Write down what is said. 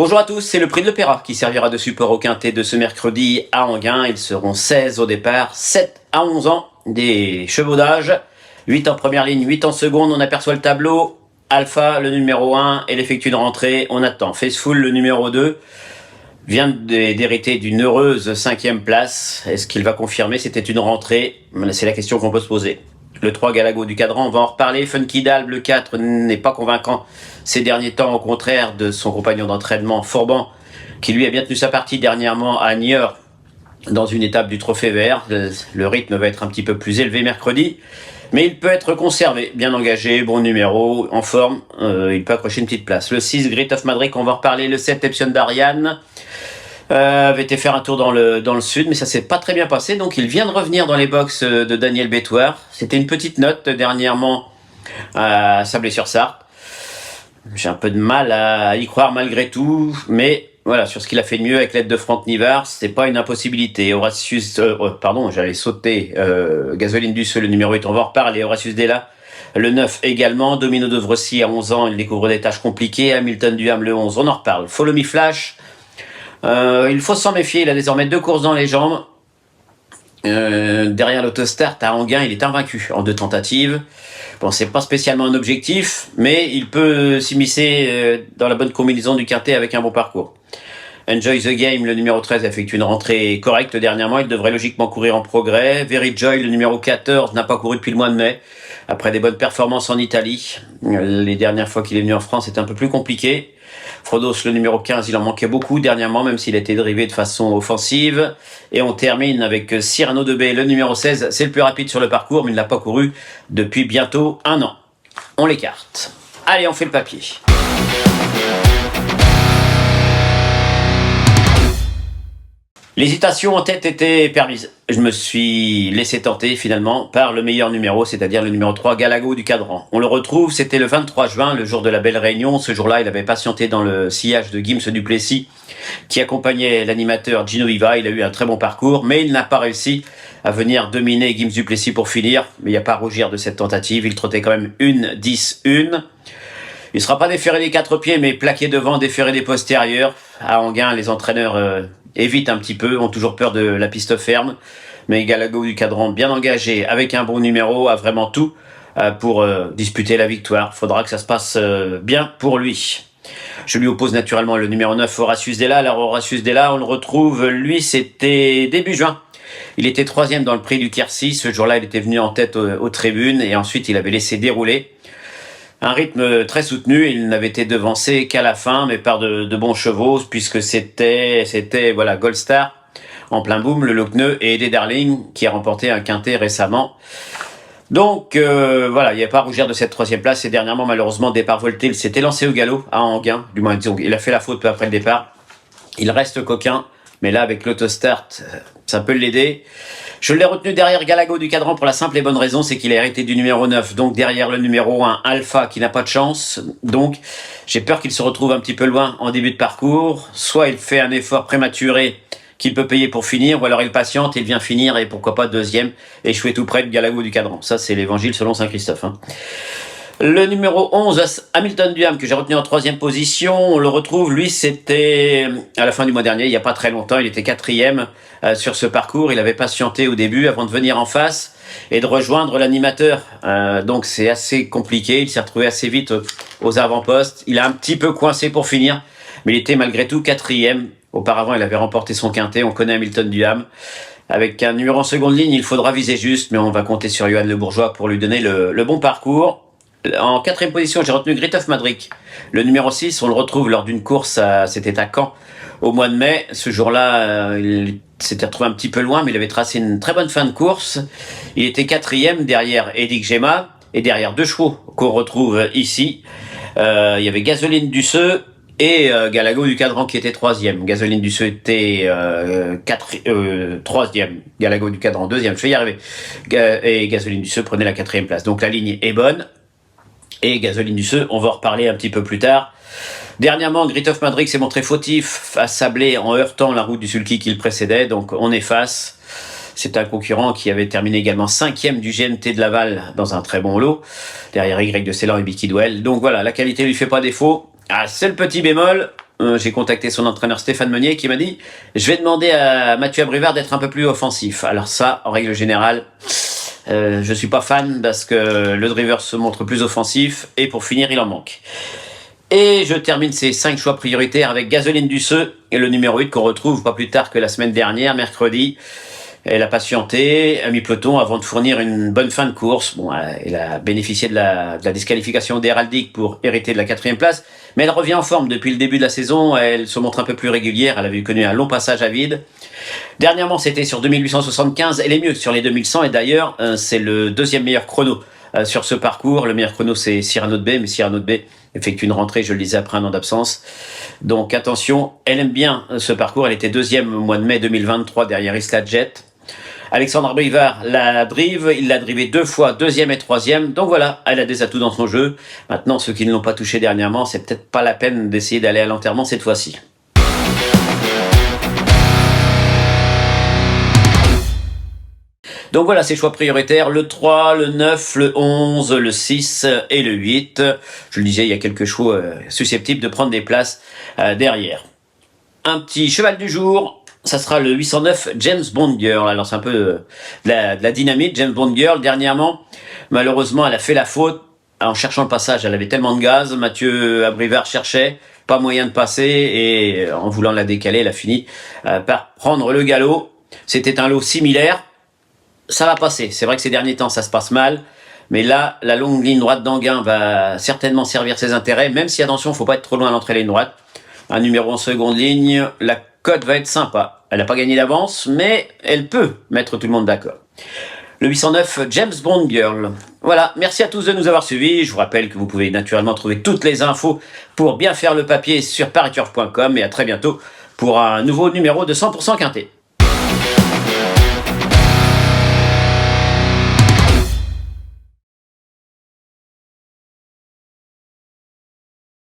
Bonjour à tous, c'est le prix de l'Opéra qui servira de support au quintet de ce mercredi à Enghien. Ils seront 16 au départ, 7 à 11 ans, des chevaux d'âge, 8 en première ligne, 8 en seconde. On aperçoit le tableau, Alpha le numéro 1, elle effectue une rentrée, on attend. Faceful le numéro 2, vient d'hériter d'une heureuse 5e place. Est-ce qu'il va confirmer? C'était une rentrée, c'est la question qu'on peut se poser. Le 3 Galago du Cadran, on va en reparler. Funky Dalbe, le 4, n'est pas convaincant ces derniers temps, au contraire de son compagnon d'entraînement Fourban, qui lui a bien tenu sa partie dernièrement à Niort dans une étape du Trophée Vert. Le rythme va être un petit peu plus élevé mercredi, mais il peut être conservé, bien engagé, bon numéro, en forme, il peut accrocher une petite place. Le 6 Grit of Madrid, on va en reparler. Le 7 Epsion d'Ariane avait été faire un tour dans le sud, mais ça s'est pas très bien passé, donc il vient de revenir dans les box de Daniel Bétoir. C'était une petite note dernièrement à Sablé-sur-Sarthe. J'ai un peu de mal à y croire malgré tout, mais voilà, sur ce qu'il a fait de mieux avec l'aide de Franck Nivard, c'est pas une impossibilité. Horatius, j'allais sauter, Gasoline Dusseux, le numéro 8, on va en reparler. Horatius Della, le 9 également. Domino de Vrecy à 11 ans, il découvre des tâches compliquées. Hamilton Duham, le 11, on en reparle. Follow Me Flash, il faut s'en méfier, il a désormais 2 courses dans les jambes. Derrière l'autostart à Enghien, il est invaincu en 2 tentatives. Bon, c'est pas spécialement un objectif, mais il peut s'immiscer dans la bonne combinaison du quintet avec un bon parcours. Enjoy the Game, le numéro 13, effectue une rentrée correcte dernièrement. Il devrait logiquement courir en progrès. Very Joy, le numéro 14, n'a pas couru depuis le mois de mai, après des bonnes performances en Italie. Les dernières fois qu'il est venu en France, c'était un peu plus compliqué. Frodos, le numéro 15, il en manquait beaucoup dernièrement, même s'il a été drivé de façon offensive. Et on termine avec Cyrano de B, le numéro 16. C'est le plus rapide sur le parcours, mais il n'a pas couru depuis bientôt 1 an. On l'écarte. Allez, on fait le papier. L'hésitation en tête était permise. Je me suis laissé tenter finalement par le meilleur numéro, c'est-à-dire le numéro 3, Galago du Cadran. On le retrouve, c'était le 23 juin, le jour de la belle réunion. Ce jour-là, il avait patienté dans le sillage de Gims Duplessis, qui accompagnait l'animateur Gino Viva. Il a eu un très bon parcours, mais il n'a pas réussi à venir dominer Gims Duplessis pour finir. Mais il n'y a pas à rougir de cette tentative, il trottait quand même 1-10-1. Il ne sera pas déféré des 4 pieds, mais plaqué devant, déféré des postérieurs. À Enghien, les entraîneurs évitent un petit peu, ont toujours peur de la piste ferme. Mais Galago du Cadran, bien engagé, avec un bon numéro, a vraiment tout pour disputer la victoire. Faudra que ça se passe bien pour lui. Je lui oppose naturellement le numéro 9, Horatius Della. Alors Horatius Della, on le retrouve, lui, c'était début juin. Il était 3e dans le prix du Quercy. Ce jour-là, il était venu en tête aux tribunes et ensuite il avait laissé dérouler. Un rythme très soutenu, il n'avait été devancé qu'à la fin, mais par de bons chevaux, puisque c'était voilà, Gold Star en plein boom, le Lockneux et Eddie Darling qui a remporté un quintet récemment. Donc voilà, il n'y a pas à rougir de cette 3e place. Et dernièrement, malheureusement, départ volté, il s'était lancé au galop à Enghien. Du moins, il a fait la faute peu après le départ. Il reste coquin, mais là, avec l'autostart, ça peut l'aider. Je l'ai retenu derrière Galago du Cadran pour la simple et bonne raison, c'est qu'il a hérité du numéro 9, donc derrière le numéro 1, Alpha, qui n'a pas de chance. Donc, j'ai peur qu'il se retrouve un petit peu loin en début de parcours. Soit il fait un effort prématuré qu'il peut payer pour finir, ou alors il patiente et il vient finir, et pourquoi pas 2e, échouer tout près de Galago du Cadran. Ça, c'est l'évangile selon Saint Christophe. Le numéro 11, Hamilton Duham, que j'ai retenu en 3e position, on le retrouve, lui, c'était à la fin du mois dernier, il n'y a pas très longtemps, il était 4e sur ce parcours. Il avait patienté au début avant de venir en face et de rejoindre l'animateur. Donc c'est assez compliqué, il s'est retrouvé assez vite aux avant-postes. Il a un petit peu coincé pour finir, mais il était malgré tout 4e. Auparavant, il avait remporté son quintet, on connaît Hamilton Duham. Avec un numéro en seconde ligne, il faudra viser juste, mais on va compter sur Johan Le Bourgeois pour lui donner le bon parcours. En 4e position, j'ai retenu Grit of Madrid. Le numéro 6, on le retrouve lors d'une course, c'était à Caen, au mois de mai. Ce jour-là, il s'était retrouvé un petit peu loin, mais il avait tracé une très bonne fin de course. Il était 4e derrière Edic Gemma et derrière 2 chevaux qu'on retrouve ici. Il y avait Gasoline Dusseux et Galago du Cadran qui était 3e. Gasoline Dusseux était 3e. Galago du Cadran 2e. Je vais y arriver. Et Gasoline Dusseux prenait la 4e place. Donc la ligne est bonne. Et Gasoline Dusseux, on va en reparler un petit peu plus tard. Dernièrement, Grit of Madrid s'est montré fautif à Sablé en heurtant la route du sulky qui le précédait, donc on efface. C'est un concurrent qui avait terminé également 5e du GNT de Laval dans un très bon lot, derrière Y de Ceylan et Bicky Duel. Donc voilà, la qualité lui fait pas défaut. Ah, c'est le petit bémol, j'ai contacté son entraîneur Stéphane Meunier qui m'a dit « Je vais demander à Mathieu Abrivard d'être un peu plus offensif ». Alors ça, en règle générale, je suis pas fan parce que le driver se montre plus offensif et pour finir, il en manque. Et je termine ces 5 choix prioritaires avec Gasoline Duceux et le numéro 8 qu'on retrouve pas plus tard que la semaine dernière, mercredi. Elle a patienté, a mis peloton avant de fournir une bonne fin de course. Bon, elle a bénéficié de la disqualification d'Héraldique pour hériter de la 4e place, mais elle revient en forme depuis le début de la saison. Elle se montre un peu plus régulière. Elle avait connu un long passage à vide. Dernièrement, c'était sur 2875. Elle est mieux que sur les 2100 et d'ailleurs, c'est le 2e meilleur chrono sur ce parcours. Le meilleur chrono, c'est Cyrano de Bay, mais Cyrano de Bay effectue une rentrée, je le disais, après un an d'absence. Donc attention, elle aime bien ce parcours. Elle était 2e au mois de mai 2023 derrière Isla Jet. Alexandre Abrivard la drive, il l'a drivé 2 fois, 2e et 3e, donc voilà, elle a des atouts dans son jeu. Maintenant, ceux qui ne l'ont pas touché dernièrement, c'est peut-être pas la peine d'essayer d'aller à l'enterrement cette fois-ci. Donc voilà ces choix prioritaires, le 3, le 9, le 11, le 6 et le 8. Je le disais, il y a quelques choix susceptibles de prendre des places derrière. Un petit cheval du jour. Ça sera le 809 James Bond Girl. Alors c'est un peu de la dynamite. James Bond Girl, dernièrement, malheureusement, elle a fait la faute. En cherchant le passage, elle avait tellement de gaz. Mathieu Abrivard cherchait, pas moyen de passer. Et en voulant la décaler, elle a fini par prendre le galop. C'était un lot similaire. Ça va passer. C'est vrai que ces derniers temps, ça se passe mal. Mais là, la longue ligne droite d'Anguin va certainement servir ses intérêts. Même si, attention, il ne faut pas être trop loin à l'entrée ligne droite. Un numéro en seconde ligne, la cote va être sympa. Elle n'a pas gagné d'avance, mais elle peut mettre tout le monde d'accord. Le 809 James Bond Girl. Voilà, merci à tous de nous avoir suivis. Je vous rappelle que vous pouvez naturellement trouver toutes les infos pour bien faire le papier sur pariturf.com et à très bientôt pour un nouveau numéro de 100% quinté.